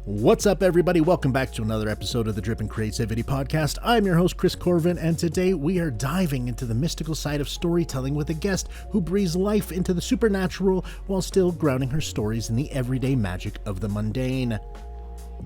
What's up, everybody? Welcome back to another episode of the Drippin' Creativity Podcast. I'm your host, Chris Corvan, and today we are diving into the mystical side of storytelling with a guest who breathes life into the supernatural while still grounding her stories in the everyday magic of the mundane.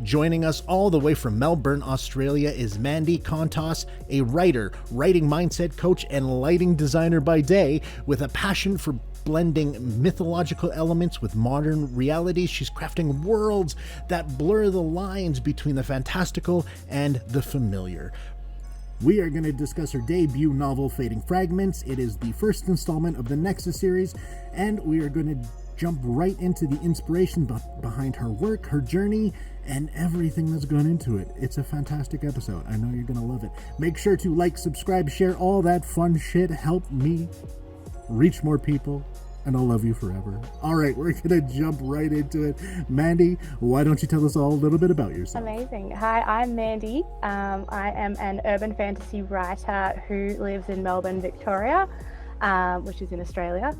Joining us all the way from Melbourne, Australia is Mandi Kontos, a writer, writing mindset coach, and lighting designer by day with a passion for blending mythological elements with modern realities. She's crafting worlds that blur the lines between the fantastical and the familiar. We are going to discuss her debut novel, Fading Fragments. It is the first installment of the Nexus series, and we are going to jump right into the inspiration behind her work, her journey, and everything that's gone into it. It's a fantastic episode. I know you're going to love it. Make sure to like, subscribe, share, all that fun shit. Help me reach more people, and I'll love you forever. All right, we're going to jump right into it. Mandi, why don't you tell us all a little bit about yourself? Amazing. Hi, I'm Mandi. I am an urban fantasy writer who lives in Melbourne, Victoria, which is in Australia.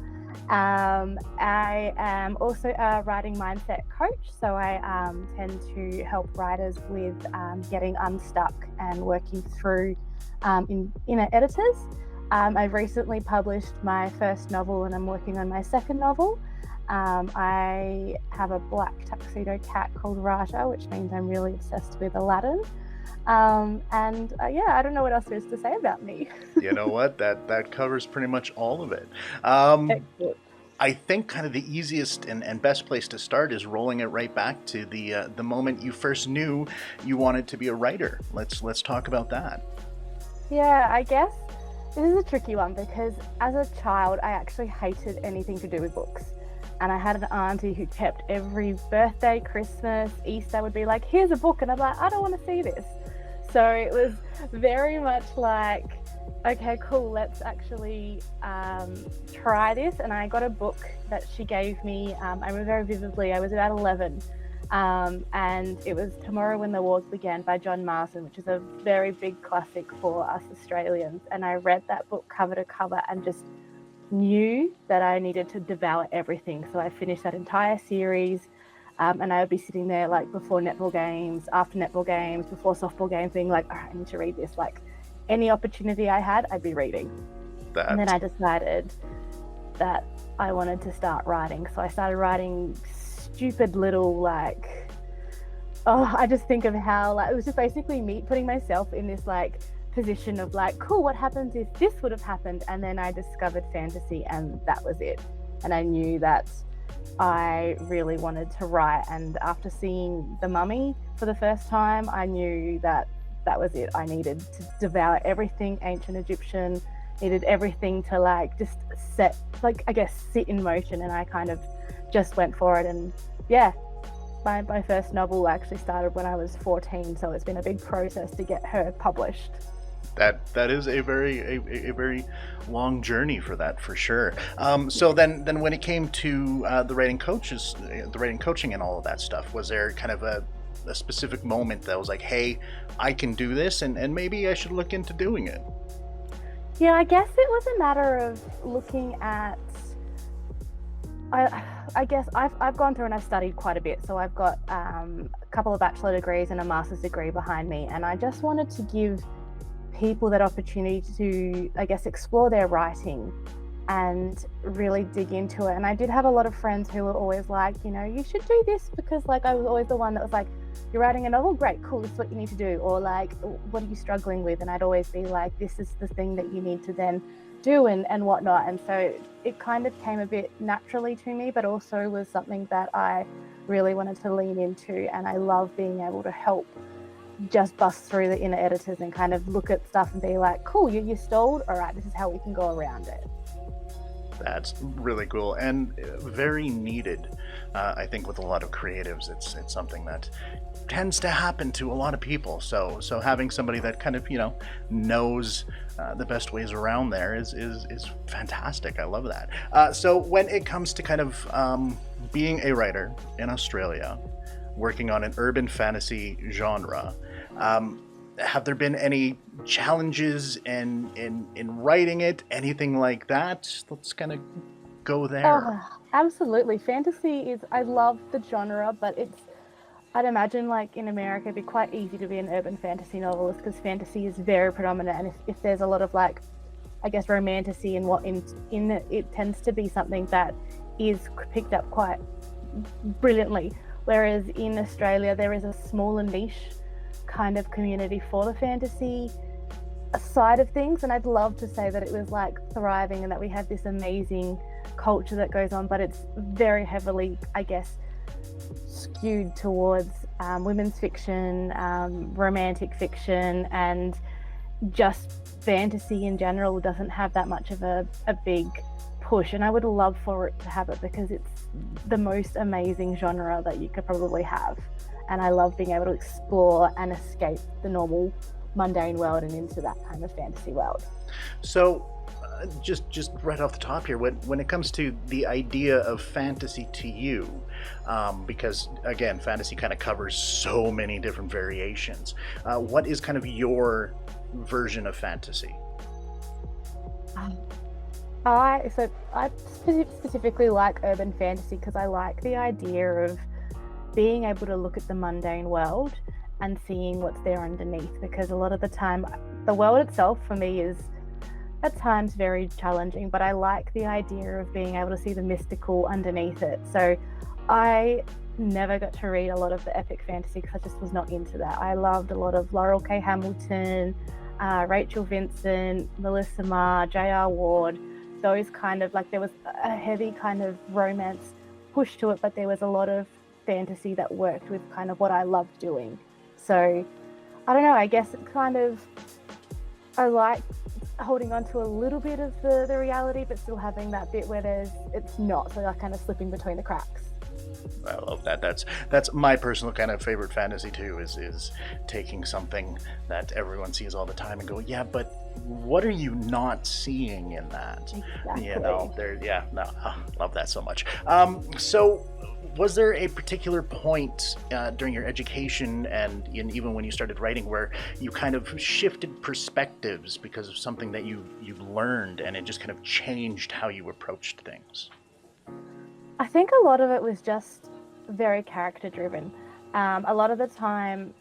I am also a writing mindset coach, so I tend to help writers with getting unstuck and working through inner editors. I've recently published my first novel and I'm working on my second novel. I have a black tuxedo cat called Raja, which means I'm really obsessed with Aladdin. I don't know what else there is to say about me. You know what? That covers pretty much all of it. I think kind of the easiest and best place to start is rolling it right back to the moment you first knew you wanted to be a writer. Let's talk about that. Yeah, I guess this is a tricky one because as a child, I actually hated anything to do with books. And I had an auntie who kept every birthday, Christmas, Easter would be like, here's a book. And I'm like, I don't want to see this. So it was very much like, okay, cool, let's actually try this. And I got a book that she gave me. I remember very vividly, I was about 11. And it was Tomorrow When the Wars Began by John Marsden, which is a very big classic for us Australians. And I read that book cover to cover and just knew that I needed to devour everything. So I finished that entire series. And I would be sitting there like before netball games, after netball games, before softball games, being like, all right, I need to read this. Like any opportunity I had, I'd be reading. And then I decided that I wanted to start writing. So I started writing stupid little I just think of how it was just basically me putting myself in this position of cool, what happens if this would have happened? And then I discovered fantasy and that was it. And I knew that I really wanted to write. And after seeing The Mummy for the first time, I knew that that was it. I needed to devour everything ancient Egyptian, needed everything to just sit in motion. And I kind of just went for it. And yeah, my first novel actually started when I was 14. So it's been a big process to get her published. That is a very long journey for that, for sure. So then when it came to the writing coaching and all of that stuff, was there kind of a specific moment that was like, hey, I can do this and maybe I should look into doing it? Yeah, I guess it was a matter of looking at, I guess I've gone through and I've studied quite a bit. So I've got a couple of bachelor degrees and a master's degree behind me. And I just wanted to give people that opportunity to, I guess, explore their writing and really dig into it. And I did have a lot of friends who were always like, you should do this because I was always the one that was like, you're writing a novel? Great, cool, this is what you need to do. Or what are you struggling with? And I'd always be like, this is the thing that you need to then do and whatnot. And so it kind of came a bit naturally to me, but also was something that I really wanted to lean into. And I love being able to help just bust through the inner editors and kind of look at stuff and be like, cool, you stalled, all right, this is how we can go around it. That's really cool and very needed. I think with a lot of creatives, it's something that tends to happen to a lot of people. So having somebody that kind of knows the best ways around there is fantastic. I love that. So when it comes to kind of being a writer in Australia, working on an urban fantasy genre, have there been any challenges in writing it? Anything like that? Let's kind of go there. Oh, absolutely. Fantasy is, I love the genre, but I'd imagine like in America it'd be quite easy to be an urban fantasy novelist because fantasy is very predominant, and if there's a lot of like, I guess, romantasy in what in it tends to be something that is picked up quite brilliantly. Whereas in Australia there is a smaller niche kind of community for the fantasy side of things, and I'd love to say that it was like thriving and that we have this amazing culture that goes on, but it's very heavily, I guess, skewed towards women's fiction, romantic fiction, and just fantasy in general doesn't have that much of a big push, and I would love for it to have it because it's the most amazing genre that you could probably have, and I love being able to explore and escape the normal mundane world and into that kind of fantasy world. So just right off the top here, when it comes to the idea of fantasy to you, because again, fantasy kind of covers so many different variations, what is kind of your version of fantasy? I specifically like urban fantasy because I like the idea of being able to look at the mundane world and seeing what's there underneath, because a lot of the time the world itself for me is at times very challenging, but I like the idea of being able to see the mystical underneath it. So I never got to read a lot of the epic fantasy because I just was not into that. I loved a lot of Laurel K. Hamilton, Rachel Vincent, Melissa Marr, J.R. Ward, those kind of, like, there was a heavy kind of romance push to it, but there was a lot of fantasy that worked with kind of what I loved doing. So I don't know, I guess it kind of, I like holding on to a little bit of the reality, but still having that bit where it's not, so like kind of slipping between the cracks. I love that. That's my personal kind of favorite fantasy too, is taking something that everyone sees all the time and go, yeah, but what are you not seeing in that? Exactly. You know, love that so much. So was there a particular point during your education and even when you started writing where you kind of shifted perspectives because of something that you learned and it just kind of changed how you approached things? I think a lot of it was just very character driven. A lot of the time,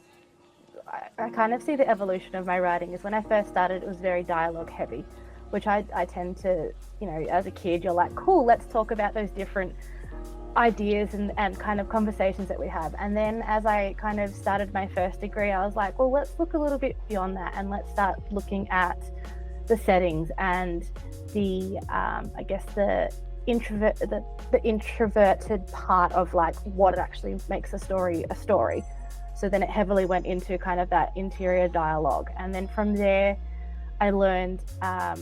I kind of see the evolution of my writing is when I first started, it was very dialogue heavy, which I tend to, you know, as a kid, you're like, cool, let's talk about those different ideas and kind of conversations that we have. And then as I kind of started my first degree, I was like, well, let's look a little bit beyond that and let's start looking at the settings and the, I guess the introverted part of like what actually makes a story a story. So then it heavily went into kind of that interior dialogue, and then from there I learned I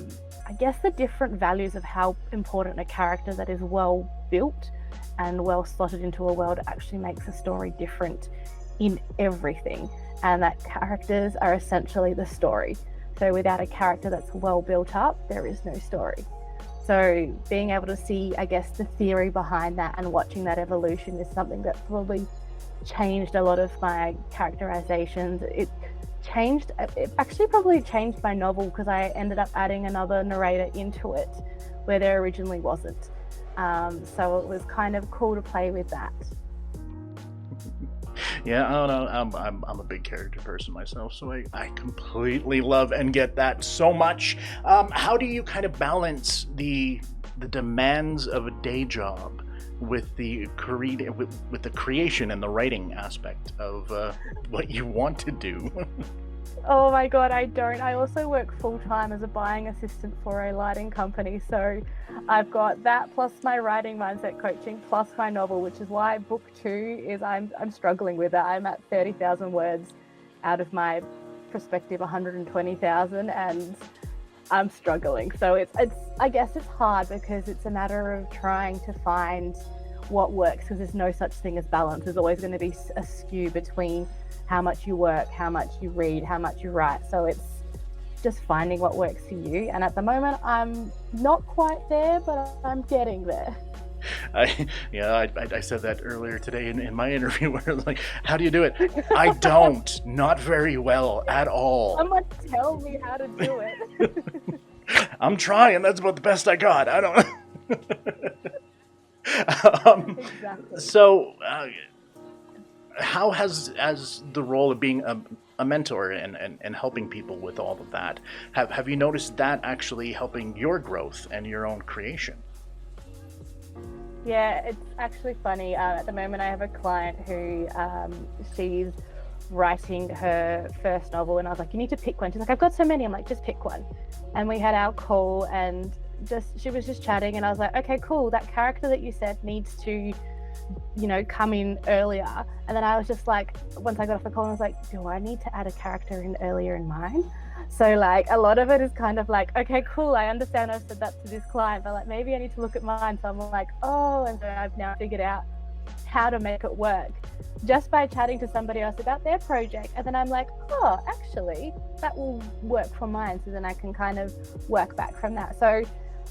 guess the different values of how important a character that is well built and well slotted into a world actually makes a story different in everything, and that characters are essentially the story. So without a character that's well built up, there is no story. So being able to see, I guess, the theory behind that and watching that evolution is something that probably changed a lot of my characterizations. It actually probably changed my novel because I ended up adding another narrator into it where there originally wasn't. So it was kind of cool to play with that. Yeah, I don't know. I'm a big character person myself, so I completely love and get that so much. How do you kind of balance the demands of a day job with the with the creation and the writing aspect of what you want to do? Oh my god, I don't. I also work full-time as a buying assistant for a lighting company, so I've got that plus my writing mindset coaching plus my novel, which is why book 2 is I'm struggling with it. I'm at 30,000 words out of my prospective 120,000 and I'm struggling. So it's I guess it's hard because it's a matter of trying to find what works, because there's no such thing as balance. There's always going to be a skew between how much you work, how much you read, how much you write. So it's just finding what works for you. And at the moment, I'm not quite there, but I'm getting there. I said that earlier today in my interview where I was like, how do you do it? I don't. Not very well at all. Someone tell me how to do it. I'm trying. That's about the best I got. I don't know. Exactly. So how has, as the role of being a mentor and helping people with all of that, have you noticed that actually helping your growth and your own creation? Yeah, it's actually funny. At the moment, I have a client who she's writing her first novel, and I was like, "You need to pick one." She's like, "I've got so many." I'm like, "Just pick one." And we had our call, and she was just chatting, and I was like, "Okay, cool. That character that you said needs to, come in earlier." And then I was just like, once I got off the call, I was like, "Do I need to add a character in earlier in mine?" So like a lot of it is kind of like, okay, cool, I understand I've said that to this client, but like maybe I need to look at mine. So I'm like, oh, and so I've now figured out how to make it work just by chatting to somebody else about their project. And then I'm like, oh, actually, that will work for mine. So then I can kind of work back from that. So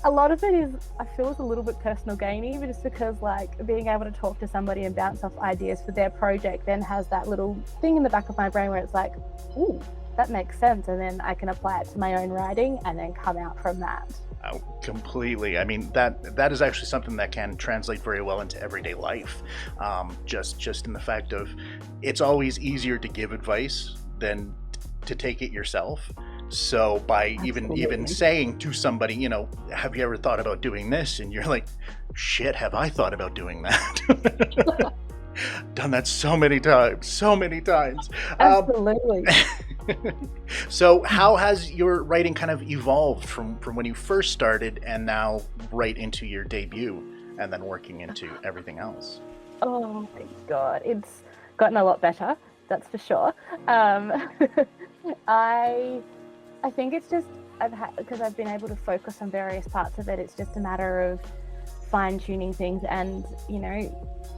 a lot of it is, I feel, is a little bit personal gaining, but just because like being able to talk to somebody and bounce off ideas for their project then has that little thing in the back of my brain where it's like, ooh, that makes sense, and then I can apply it to my own writing and then come out from that. Oh, completely. I mean, that is actually something that can translate very well into everyday life. Just in the fact of, it's always easier to give advice than to take it yourself. So by even saying to somebody, have you ever thought about doing this? And you're like, shit, have I thought about doing that? Done that so many times. Absolutely. So how has your writing kind of evolved from when you first started and now right into your debut and then working into everything else? Oh my God, it's gotten a lot better, that's for sure. I think it's just, because I've been able to focus on various parts of it, it's just a matter of fine-tuning things, and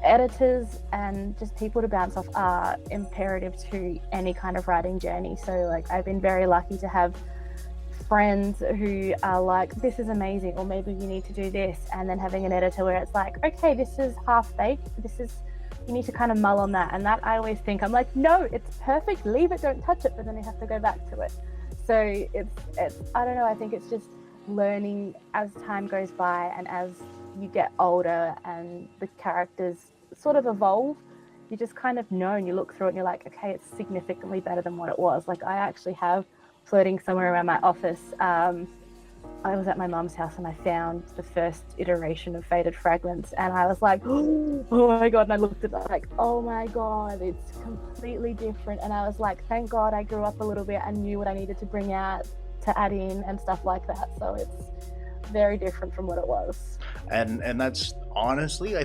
editors and just people to bounce off are imperative to any kind of writing journey. So like I've been very lucky to have friends who are like, this is amazing, or maybe you need to do this, and then having an editor where it's like, okay, this is half-baked, you need to kind of mull on that. And that I always think, I'm like, no, it's perfect, leave it, don't touch it, but then you have to go back to it. So it's I don't know, I think it's just learning as time goes by and as you get older and the characters sort of evolve, you just kind of know, and you look through it and you're like, okay, it's significantly better than what it was. Like I actually have floating somewhere around my office, I was at my mum's house and I found the first iteration of Faded Fragments, and I was like, oh my God, and I looked at it like, oh my God, it's completely different. And I was like, thank God I grew up a little bit and knew what I needed to bring out to add in and stuff like that. So it's very different from what it was. And that's honestly, I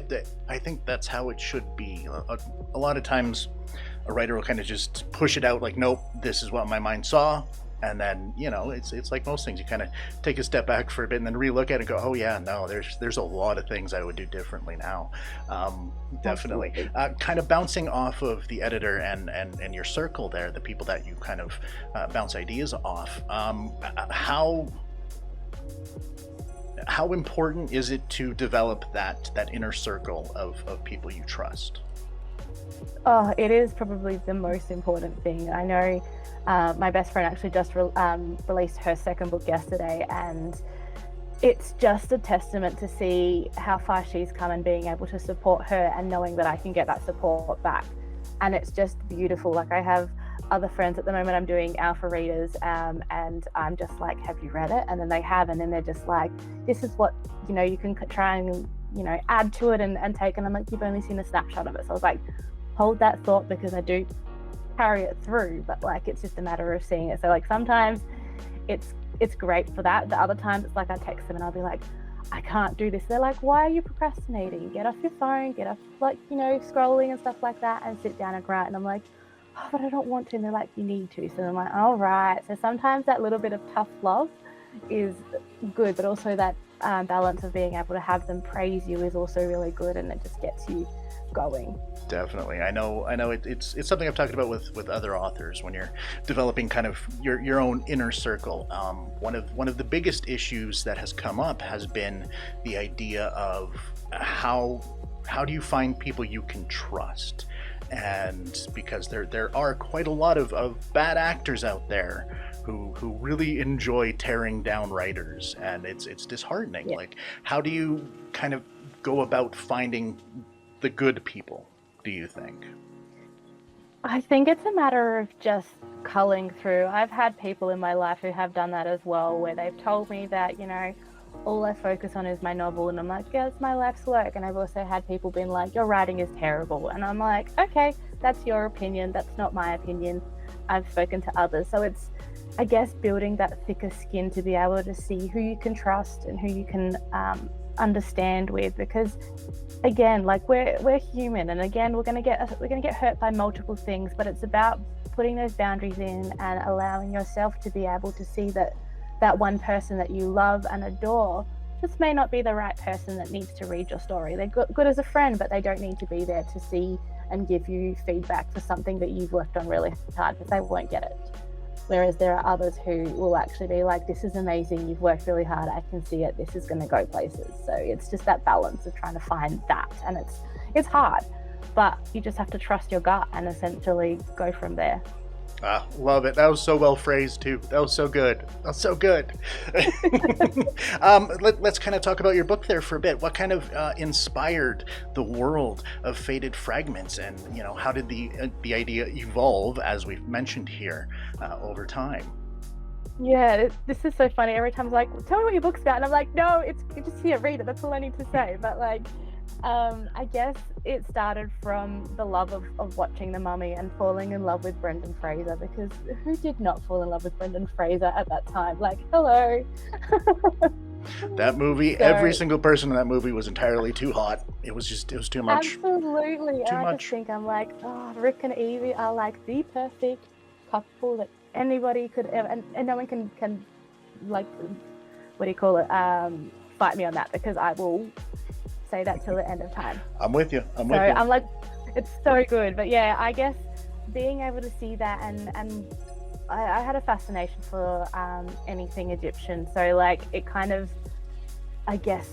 think that's how it should be. A lot of times a writer will kind of just push it out like, nope, this is what my mind saw. And then, it's like most things, you kind of take a step back for a bit and then relook at it and go, oh yeah, no, there's a lot of things I would do differently now. Definitely. Kind of bouncing off of the editor and your circle there, the people that you kind of bounce ideas off. How important is it to develop that inner circle of people you trust? Oh, it is probably the most important thing. I know my best friend actually just released her second book yesterday, and it's just a testament to see how far she's come and being able to support her and knowing that I can get that support back. And it's just beautiful. Like I have other friends at the moment, I'm doing alpha readers, and I'm just like, have you read it? And then they have, and then they're just like, this is what, you can try and, add to it and take. And I'm like, you've only seen a snapshot of it. So I was like, hold that thought, because I do carry it through, but like it's just a matter of seeing it. So like sometimes it's great for that. The other times it's like I text them and I'll be like, I can't do this. They're like, why are you procrastinating? Get off your phone, get off scrolling and stuff like that, and sit down and write. And I'm like, oh, but I don't want to. And they're like, you need to. So I'm like, all right. So sometimes that little bit of tough love is good, but also that balance of being able to have them praise you is also really good, and it just gets you going. Definitely. I know it's something I've talked about with other authors when you're developing kind of your own inner circle. One of the biggest issues that has come up has been the idea of how do you find people you can trust? And because there are quite a lot of bad actors out there who really enjoy tearing down writers, and it's disheartening. Yeah. Like, how do you kind of go about finding the good people, do you think? I think it's a matter of just culling through. I've had people in my life who have done that as well, where they've told me that, all I focus on is my novel, and I'm like, yeah, it's my life's work. And I've also had people being like, your writing is terrible, and I'm like, okay, that's your opinion, that's not my opinion. I've spoken to others. So it's, I guess, building that thicker skin to be able to see who you can trust and who you can understand with, because again, like we're human, and again we're gonna get hurt by multiple things, but it's about putting those boundaries in and allowing yourself to be able to see that one person that you love and adore just may not be the right person that needs to read your story. They're good as a friend, but they don't need to be there to see and give you feedback for something that you've worked on really hard, because they won't get it. Whereas there are others who will actually be like, this is amazing, you've worked really hard, I can see it, this is going to go places. So it's just that balance of trying to find that, and it's hard, but you just have to trust your gut and essentially go from there. Love it. That was so well phrased too. That was so good. That's so good. Let's kind of talk about your book there for a bit. What kind of inspired the world of Faded Fragments, and how did the idea evolve, as we've mentioned here, over time? Yeah, this is so funny. Every time I'm like, tell me what your book's about, and I'm like, no, it's just here, read it. That's all I need to say. But I guess it started from the love of watching The Mummy and falling in love with Brendan Fraser, because who did not fall in love with Brendan Fraser at that time? Like, hello. That movie, every single person in that movie was entirely too hot. It was too much. Absolutely. Too and much. I just think, I'm like, Rick and Evie are like the perfect couple that anybody could ever, and no one can like, what do you call it, fight me on that, because I will say that till the end of time. I'm with you. I'm like, it's so good. But yeah, I guess being able to see that, and I had a fascination for anything Egyptian, so like it kind of, I guess,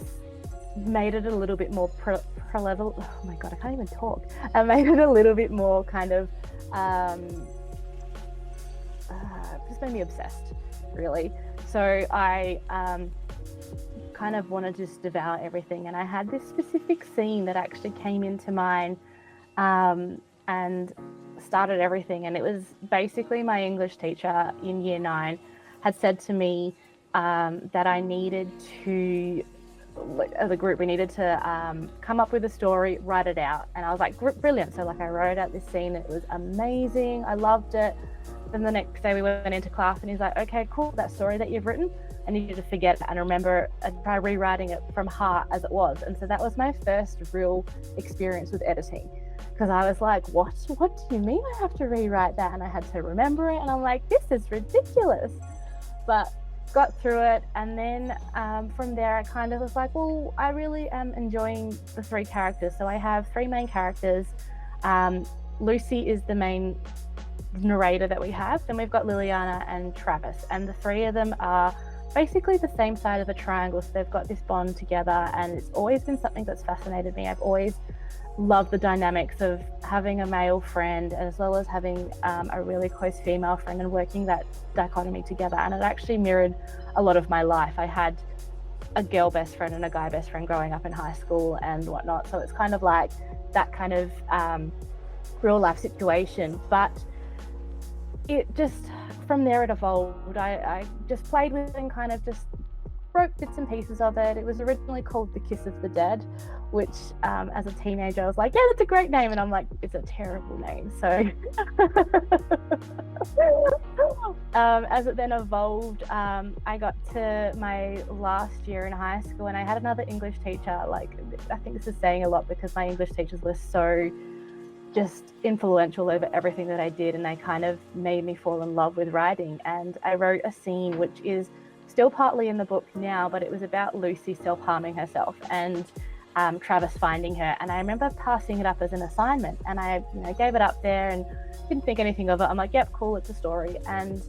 made it a little bit more level. Oh my god, I can't even talk. I made it a little bit more kind of just made me obsessed, really. So I kind of want to just devour everything, and I had this specific scene that actually came into mind and started everything. And it was basically my English teacher in year 9 had said to me that I needed to, as a group, we needed to come up with a story, write it out. And I was like, brilliant. So like I wrote out this scene, it was amazing, I loved it. Then the next day we went into class and he's like, okay, cool, that story that you've written, I need you to forget it and remember and try rewriting it from heart as it was. And so that was my first real experience with editing, because I was like, what do you mean I have to rewrite that? And I had to remember it, and I'm like, this is ridiculous. But got through it, and then from there I kind of was like, well, I really am enjoying the 3 characters. So I have 3 main characters. Lucy is the main narrator that we have. Then we've got Liliana and Travis, and the 3 of them are basically the same side of a triangle, so they've got this bond together, and it's always been something that's fascinated me. I've always loved the dynamics of having a male friend as well as having a really close female friend, and working that dichotomy together. And it actually mirrored a lot of my life. I had a girl best friend and a guy best friend growing up in high school and whatnot, so it's kind of like that kind of real life situation. But it just, from there it evolved. I just played with it and kind of just wrote bits and pieces of it. It was originally called The Kiss of the Dead, which as a teenager I was like, yeah, that's a great name, and I'm like, it's a terrible name. So as it then evolved, I got to my last year in high school, and I had another English teacher. Like, I think this is saying a lot, because my English teachers were so just influential over everything that I did, and they kind of made me fall in love with writing. And I wrote a scene which is still partly in the book now, but it was about Lucy self-harming herself and Travis finding her. And I remember passing it up as an assignment, and I gave it up there and didn't think anything of it. I'm like, yep, cool, it's a story. And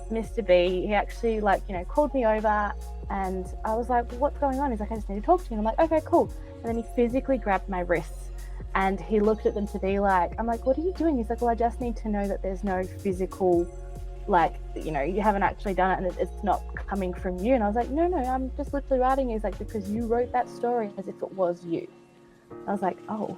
Mr. B, he actually called me over, and I was like, what's going on? He's like, I just need to talk to you. And I'm like, okay, cool. And then he physically grabbed my wrists and he looked at them to be like, I'm like, what are you doing? He's like, well, I just need to know that there's no physical, you haven't actually done it and it's not coming from you. And I was like, no, I'm just literally writing. He's like, because you wrote that story as if it was you. I was like, oh,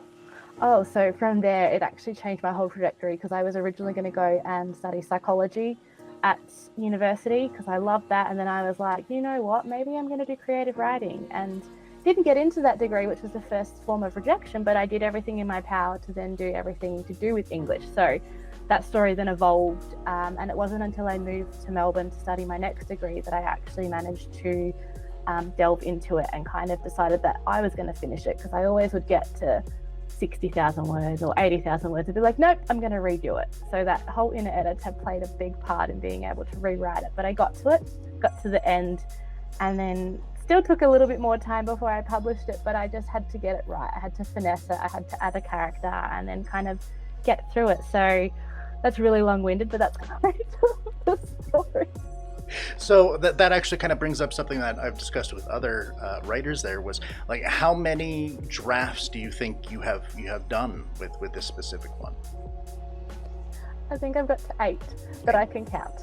Oh, so from there, it actually changed my whole trajectory because I was originally going to go and study psychology at university because I loved that. And then I was like, you know what, maybe I'm going to do creative writing. And didn't get into that degree, which was the first form of rejection, but I did everything in my power to then do everything to do with English. So that story then evolved. And it wasn't until I moved to Melbourne to study my next degree that I actually managed to delve into it and kind of decided that I was going to finish it, because I always would get to 60,000 words or 80,000 words and be like, nope, I'm going to redo it. So that whole inner edit had played a big part in being able to rewrite it. But I got to it, got to the end, and then still took a little bit more time before I published it, but I just had to get it right. I had to finesse it. I had to add a character and then kind of get through it. So that's really long-winded, but that's kind of the story. So that actually kind of brings up something that I've discussed with other writers. There was like, how many drafts do you think you have done with this specific one? I think I've got to 8 that I can count,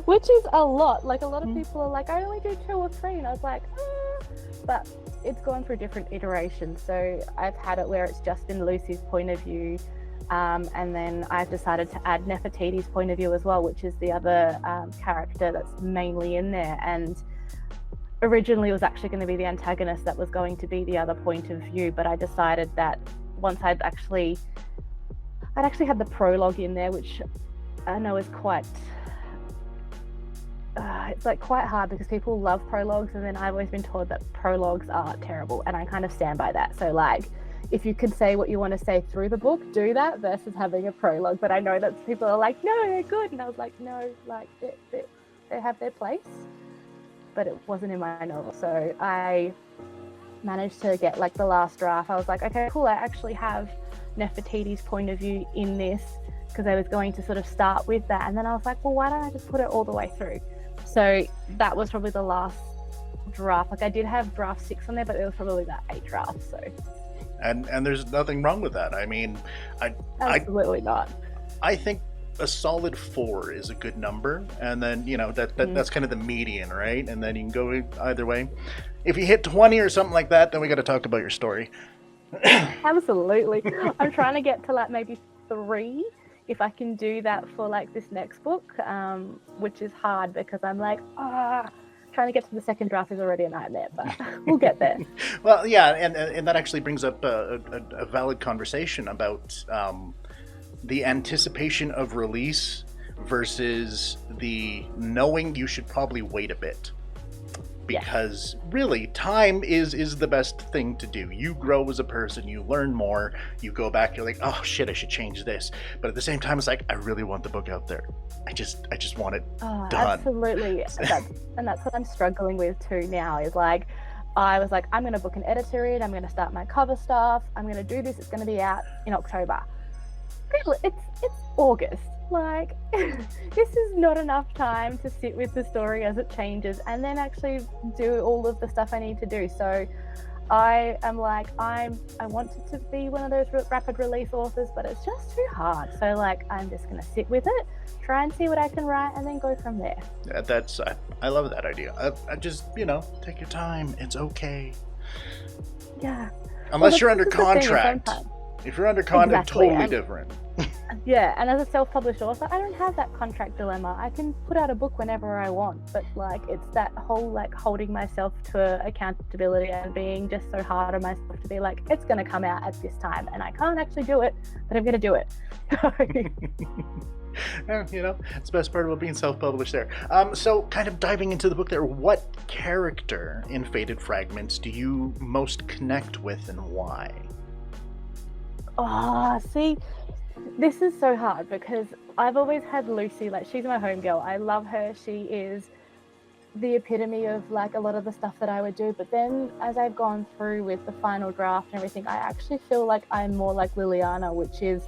which is a lot. Like, a lot of people are like, I only do 2 or 3, and I was like, but it's gone through different iterations. So I've had it where it's just been Lucy's point of view. And then I've decided to add Nefertiti's point of view as well, which is the other character that's mainly in there. And originally it was actually going to be the antagonist that was going to be the other point of view, but I decided that once I'd actually had the prologue in there, which I know is quite it's like quite hard because people love prologues, and then I've always been told that prologues are terrible, and I kind of stand by that. So like, if you can say what you want to say through the book, do that versus having a prologue. But I know that people are like, no, they're good. And I was like, no, like they have their place, but it wasn't in my novel. So I managed to get like the last draft. I was like, okay, cool. I actually have Nefertiti's point of view in this, because I was going to sort of start with that. And then I was like, well, why don't I just put it all the way through? So that was probably the last draft. Like, I did have draft 6 on there, but it was probably about 8 drafts. So. And there's nothing wrong with that. I mean, absolutely not. I think a solid 4 is a good number, and then that's kind of the median, right? And then you can go either way. If you hit 20 or something like that, then we got to talk about your story. Absolutely. I'm trying to get to like maybe 3, if I can do that for like this next book, which is hard because I'm like, trying to get to the second draft is already a nightmare, but we'll get there. Well, yeah, and that actually brings up a valid conversation about the anticipation of release versus the knowing you should probably wait a bit. Because really, time is the best thing to do. You grow as a person, you learn more, you go back, you're like, oh shit, I should change this. But at the same time, it's like, I really want the book out there. I just want it done. Absolutely. That's what I'm struggling with too now, is like, I was like, I'm going to book an editor in, I'm going to start my cover stuff, I'm going to do this, it's going to be out in October. Really, it's August. Like, this is not enough time to sit with the story as it changes and then actually do all of the stuff I need to do. So I am like, I wanted to be one of those rapid release authors, but it's just too hard. So like, I'm just going to sit with it, try and see what I can write, and then go from there. Yeah, I love that idea. I just, take your time. It's okay. Yeah. Unless you're under contract. If you're under contract, exactly. Totally different. Yeah, and as a self-published author, I don't have that contract dilemma. I can put out a book whenever I want, but like, it's that whole like holding myself to accountability and being just so hard on myself to be like, it's going to come out at this time, and I can't actually do it, but I'm going to do it. It's the best part about being self-published there. So kind of diving into the book there, what character in Faded Fragments do you most connect with and why? Oh, see, this is so hard because I've always had Lucy, like, she's my homegirl. I love her. She is the epitome of like a lot of the stuff that I would do. But then as I've gone through with the final draft and everything, I actually feel like I'm more like Liliana, which is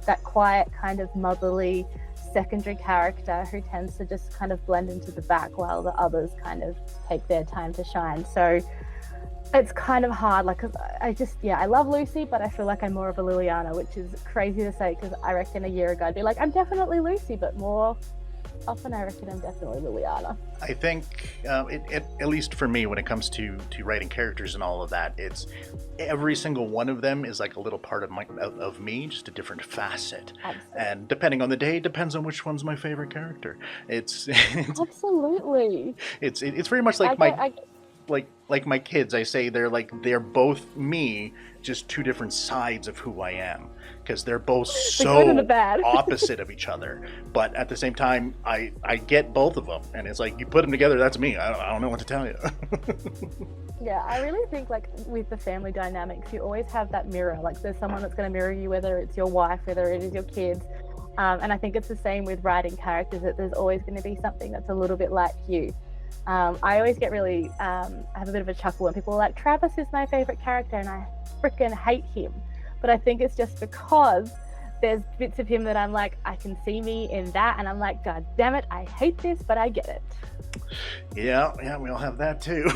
that quiet kind of motherly secondary character who tends to just kind of blend into the back while the others kind of take their time to shine. So it's kind of hard, like, cause I love Lucy, but I feel like I'm more of a Liliana, which is crazy to say because I reckon a year ago I'd be like, I'm definitely Lucy, but more often I reckon I'm definitely Liliana. I think, at least for me, when it comes to writing characters and all of that, it's every single one of them is like a little part of me, just a different facet. Absolutely. And depending on the day, depends on which one's my favorite character. It's Absolutely. it's very much like like my kids. I say they're both me, just two different sides of who I am, because they're both so opposite of each other. But at the same time, I get both of them, and it's like you put them together, that's me. I don't know what to tell you. Yeah, I really think like with the family dynamics, you always have that mirror. Like there's someone that's going to mirror you, whether it's your wife, whether it is your kids. And I think it's the same with writing characters, that there's always going to be something that's a little bit like you. I always get really, I have a bit of a chuckle when people are like, Travis is my favorite character and I freaking hate him. But I think it's just because there's bits of him that I'm like, I can see me in that, and I'm like, God damn it, I hate this, but I get it. Yeah, we all have that too.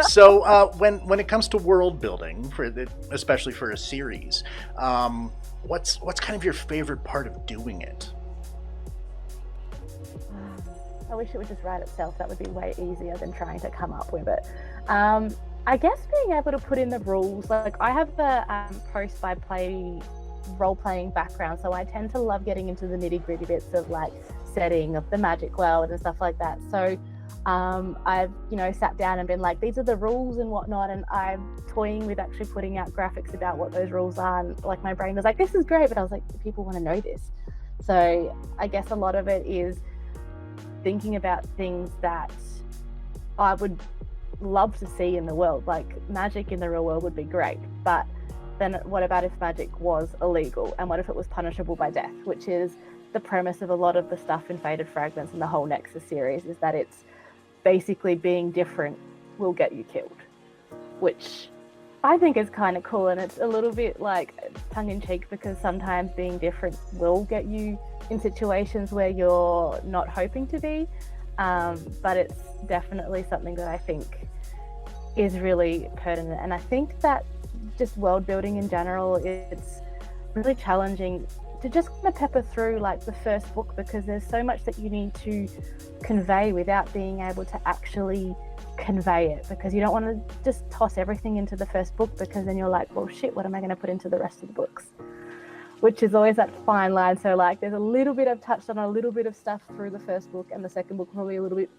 So when it comes to world building, especially for a series, what's kind of your favorite part of doing it? I wish it would just write itself. That would be way easier than trying to come up with it. I guess being able to put in the rules. Like I have the post-by-play role-playing background, so I tend to love getting into the nitty-gritty bits of like setting of the magic world and stuff like that. So I've sat down and been like, these are the rules and whatnot, and I'm toying with actually putting out graphics about what those rules are. And like my brain was like, this is great, but I was like, people want to know this. So I guess a lot of it is thinking about things that I would love to see in the world. Like magic in the real world would be great, but then what about if magic was illegal, and what if it was punishable by death, which is the premise of a lot of the stuff in Faded Fragments and the whole Nexus series, is that it's basically being different will get you killed, which I think is kind of cool. And it's a little bit like tongue-in-cheek, because sometimes being different will get you in situations where you're not hoping to be, but it's definitely something that I think is really pertinent. And I think that just world building in general, it's really challenging to just kind of pepper through like the first book, because there's so much that you need to convey without being able to actually convey it, because you don't want to just toss everything into the first book, because then you're like, well shit, what am I going to put into the rest of the books? Which is always that fine line. So like there's a little bit, I've touched on a little bit of stuff through the first book, and the second book probably a little bit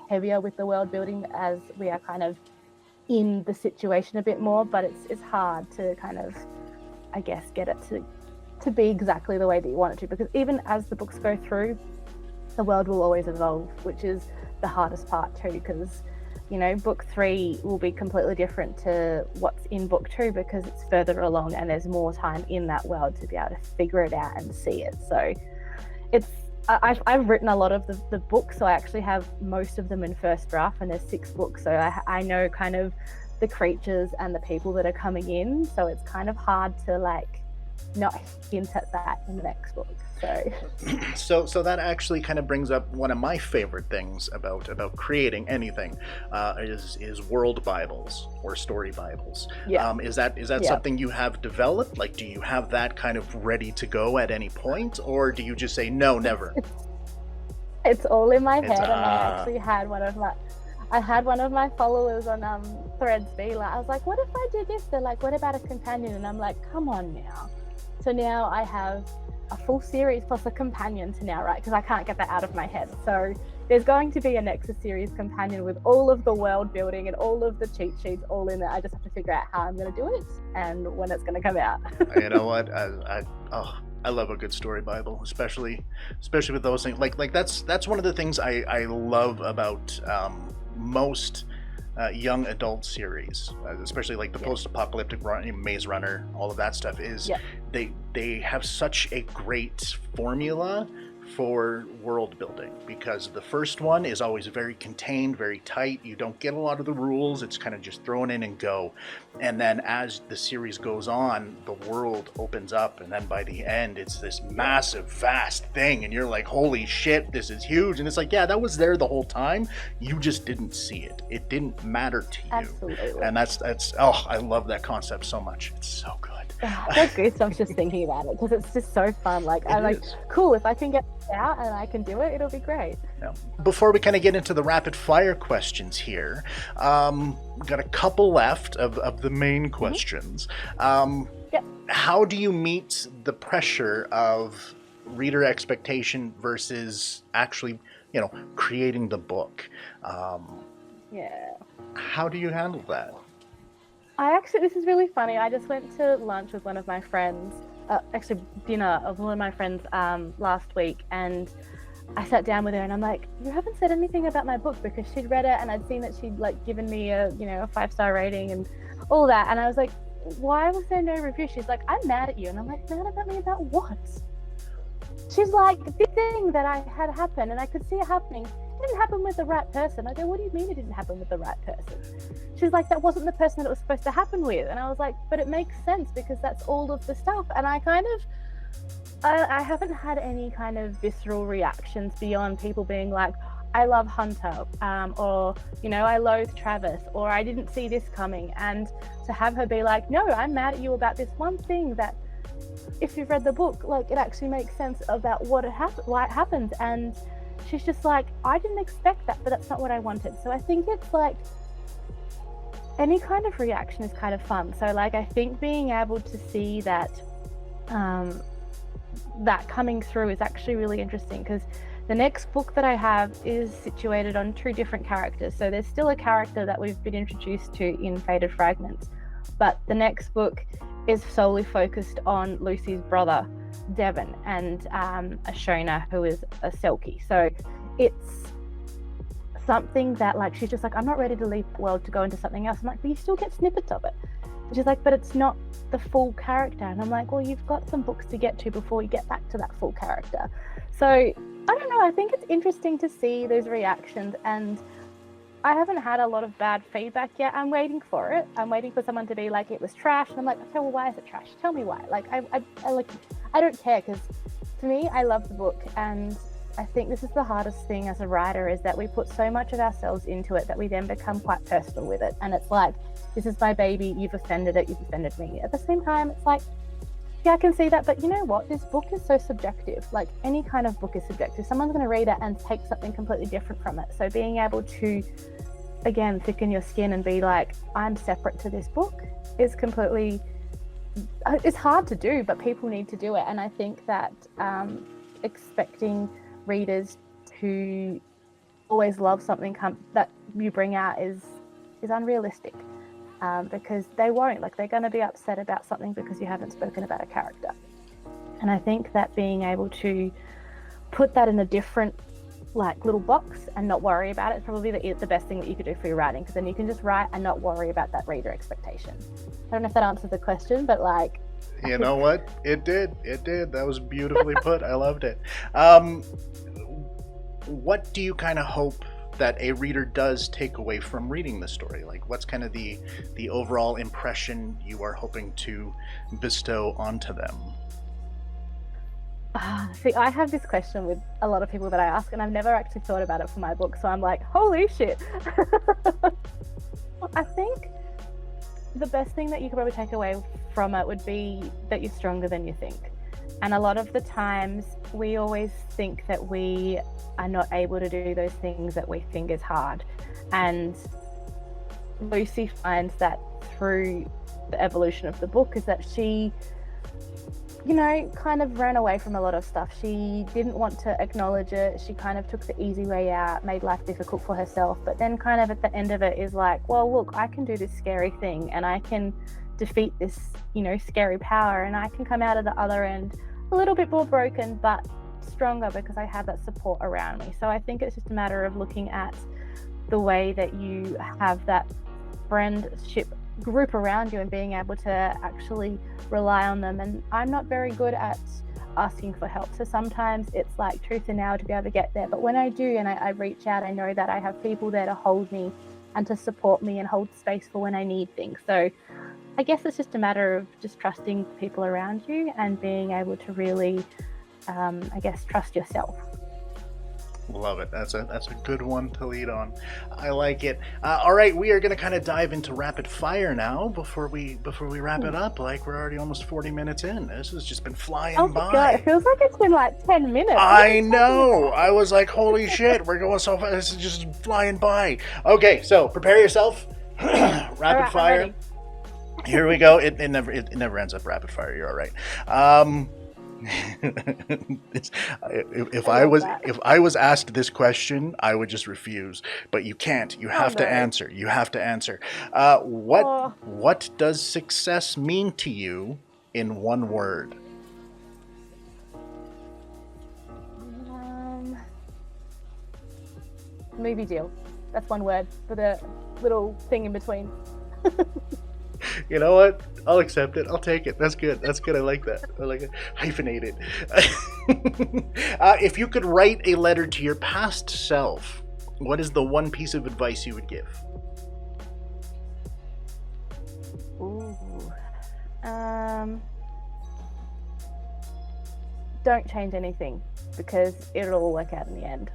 heavier with the world building as we are kind of in the situation a bit more. But it's hard to kind of, I guess, get it to be exactly the way that you want it to, because even as the books go through, the world will always evolve, which is the hardest part too, because book 3 will be completely different to what's in book 2, because it's further along and there's more time in that world to be able to figure it out and see it. So I've written a lot of the books, so I actually have most of them in first draft, and there's 6 books, so I know kind of the creatures and the people that are coming in, so it's kind of hard to like not hint at that in the next book. So that actually kind of brings up one of my favorite things about creating anything, is world Bibles or story Bibles. Yeah. Is that something you have developed? Like, do you have that kind of ready to go at any point, or do you just say no, never? It's all in my head, and I actually had one of my followers on Threads be like, I was like, what if I do this? They're like, what about a companion? And I'm like, come on now. So now I have a full series plus a companion to now write, because I can't get that out of my head. So there's going to be a Nexus series companion with all of the world building and all of the cheat sheets all in there. I just have to figure out how I'm going to do it and when it's going to come out. You know what? I love a good story Bible, especially with those things. Like that's one of the things I love about most young adult series, especially like the post-apocalyptic Maze Runner, all of that stuff, is they have such a great formula for world building, because the first one is always very contained, very tight. You don't get a lot of the rules. It's kind of just thrown in and go. And then as the series goes on, the world opens up, and then by the end it's this massive, vast thing, and you're like, holy shit, this is huge. And it's like, yeah, that was there the whole time. You just didn't see it. It didn't matter to you. Absolutely. And that's I love that concept so much. It's so good. I get goosebumps just thinking about it because it's just so fun. Like, I'm like, cool, if I can get it out and I can do it, it'll be great. Yeah. Before we kind of get into the rapid fire questions here, we've got a couple left of the main questions. How do you meet the pressure of reader expectation versus actually, creating the book? How do you handle that? This is really funny. I just went to lunch with one of my friends, actually dinner of one of my friends last week, and I sat down with her and I'm like, you haven't said anything about my book, because she'd read it and I'd seen that she'd like given me a 5-star rating and all that, and I was like, why was there no review? She's like, I'm mad at you. And I'm like, mad about me about what? She's like, this thing that I had happen and I could see it happening, it didn't happen with the right person. I go, what do you mean it didn't happen with the right person? She's like, that wasn't the person that it was supposed to happen with. And I was like, but it makes sense because that's all of the stuff. And I haven't had any kind of visceral reactions beyond people being like, I love Hunter, or, I loathe Travis, or I didn't see this coming. And to have her be like, no, I'm mad at you about this one thing that, if you've read the book, like, it actually makes sense about why it happened. And she's just like, I didn't expect that, but that's not what I wanted. So I think it's like, any kind of reaction is kind of fun. So like, I think being able to see that, that coming through is actually really interesting, because the next book that I have is situated on 2 different characters. So there's still a character that we've been introduced to in Faded Fragments, but the next book is solely focused on Lucy's brother, Devon, and Ashona, who is a Selkie. So it's something that, like, she's just like, I'm not ready to leave the world to go into something else. I'm like, but you still get snippets of it. And she's like, but it's not the full character. And I'm like, well, you've got some books to get to before you get back to that full character. So I don't know, I think it's interesting to see those reactions, and I haven't had a lot of bad feedback yet. I'm waiting for it. I'm waiting for someone to be like, it was trash. And I'm like, okay, well, why is it trash? Tell me why. Like, I don't care, because to me, I love the book. And I think this is the hardest thing as a writer, is that we put so much of ourselves into it that we then become quite personal with it. And it's like, this is my baby, you've offended it, you've offended me. At the same time, it's like, yeah, I can see that, but you know what? This book is so subjective. Like, any kind of book is subjective. Someone's going to read it and take something completely different from it. So being able to, again, thicken your skin and be like, I'm separate to this book is completely, it's hard to do, but people need to do it. And I think that expecting readers to always love something that you bring out is unrealistic. Because they won't, like, they're going to be upset about something because you haven't spoken about a character. And I think that being able to put that in a different, like, little box and not worry about it is probably the best thing that you could do for your writing, because then you can just write and not worry about that reader expectation. I don't know if that answers the question, but like... You know what? It did. That was beautifully put. I loved it. What do you kind of hope that a reader does take away from reading the story? Like, what's kind of the overall impression you are hoping to bestow onto them? See, I have this question with a lot of people that I ask, and I've never actually thought about it for my book, so I'm like, holy shit. I think the best thing that you could probably take away from it would be that you're stronger than you think. And a lot of the times we always think that we are not able to do those things that we think is hard. And Lucy finds that through the evolution of the book, is that she, kind of ran away from a lot of stuff. She didn't want to acknowledge it. She kind of took the easy way out, made life difficult for herself. But then kind of at the end of it is like, well, look, I can do this scary thing and I can defeat this, scary power, and I can come out of the other end a little bit more broken, but stronger, because I have that support around me. So I think it's just a matter of looking at the way that you have that friendship group around you and being able to actually rely on them. And I'm not very good at asking for help, so sometimes it's like truth and nail to be able to get there. But when I do and I reach out, I know that I have people there to hold me and to support me and hold space for when I need things. So I guess it's just a matter of just trusting people around you and being able to really, trust yourself. Love it. That's a good one to lead on. I like it. All right, we are going to kind of dive into rapid fire now before we wrap it up. Like we're already almost 40 minutes in. This has just been flying Oh by. my god, it feels like it's been like 10 minutes. I know. I was like, holy shit, we're going so fast. This is just flying by. Okay, so prepare yourself. Rapid Alright, I'm fire. ready. Here we go. It never ends up rapid fire. You're all right. If I was asked this question, I would just refuse. But you can't. You have to answer. You have to answer. What does success mean to you in one word? Movie deal. That's one word for the little thing in between. You know what? I'll accept it. I'll take it. That's good. That's good. I like that. I like it. Hyphenated. If you could write a letter to your past self, what is the one piece of advice you would give? Ooh. Don't change anything because it'll all work out in the end.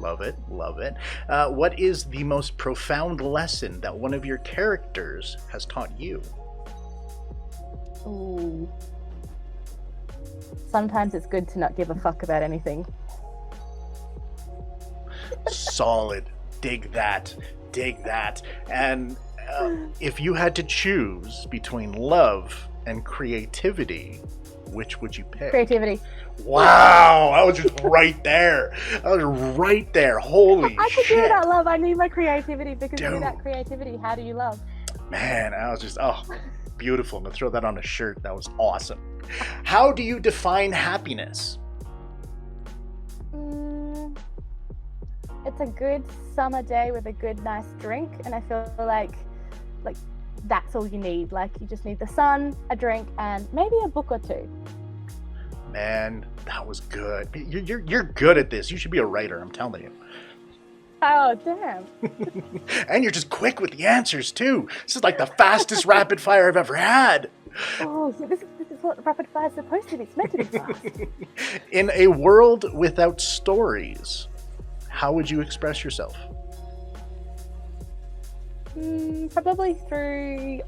Love it. Love it. What is the most profound lesson that one of your characters has taught you? Ooh. Sometimes it's good to not give a fuck about anything. Solid. Dig that. Dig that. And if you had to choose between love and creativity, which would you pick? Creativity. Wow, I was just right there. I was right there. Holy I could shit. do without love. I need my creativity because Dude. without creativity, how do you love? Man, I was just, beautiful. I'm going to throw that on a shirt. That was awesome. How do you define happiness? It's a good summer day with a good, nice drink, and I feel like that's all you need. Like, you just need the sun, a drink, and maybe a book or two. Man, that was good. You're good at this. You should be a writer, I'm telling you. Oh, damn. And you're just quick with the answers, too. This is like the fastest rapid fire I've ever had. Oh, so this is what rapid fire is supposed to be. It's meant to be fast. In a world without stories, how would you express yourself? Probably through...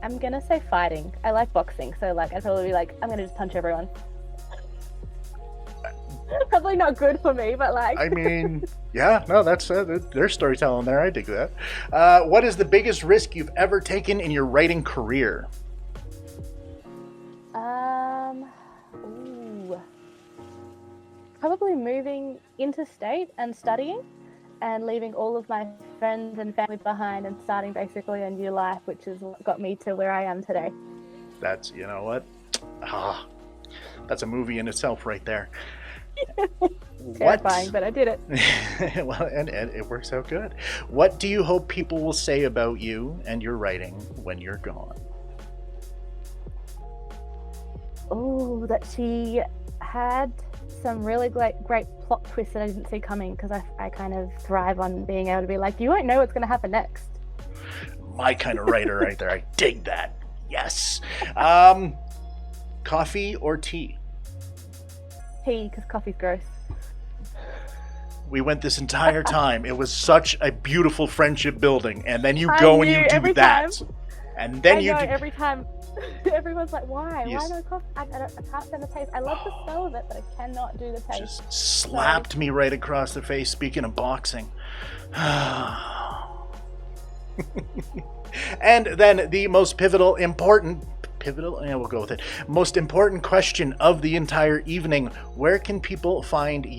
I'm gonna say fighting. I like boxing, so like I'd probably be like, I'm gonna just punch everyone. Probably not good for me, but like... I mean, yeah, no, that's there's storytelling there. I dig that. What is the biggest risk you've ever taken in your writing career? Probably moving interstate and studying and leaving all of my friends and family behind and starting basically a new life, which has got me to where I am today. That's, you know what? That's a movie in itself right there. Terrifying, but I did it. Well, and it works out good. What do you hope people will say about you and your writing when you're gone? Oh, that she had some really great plot twists that I didn't see coming, because I kind of thrive on being able to be like, you won't know what's going to happen next. My kind of writer right there. I dig that. Yes. Coffee or tea? Tea, because coffee's gross. We went this entire time. It was such a beautiful friendship building, and then you go and you do that. And then every time. Everyone's like, why? Yes. Why no coffee? I can't stand the taste. I love the smell of it, but I cannot do the taste. Just slapped me right across the face. Speaking of boxing. And then the most we'll go with it. Most important question of the entire evening. Where can people find you?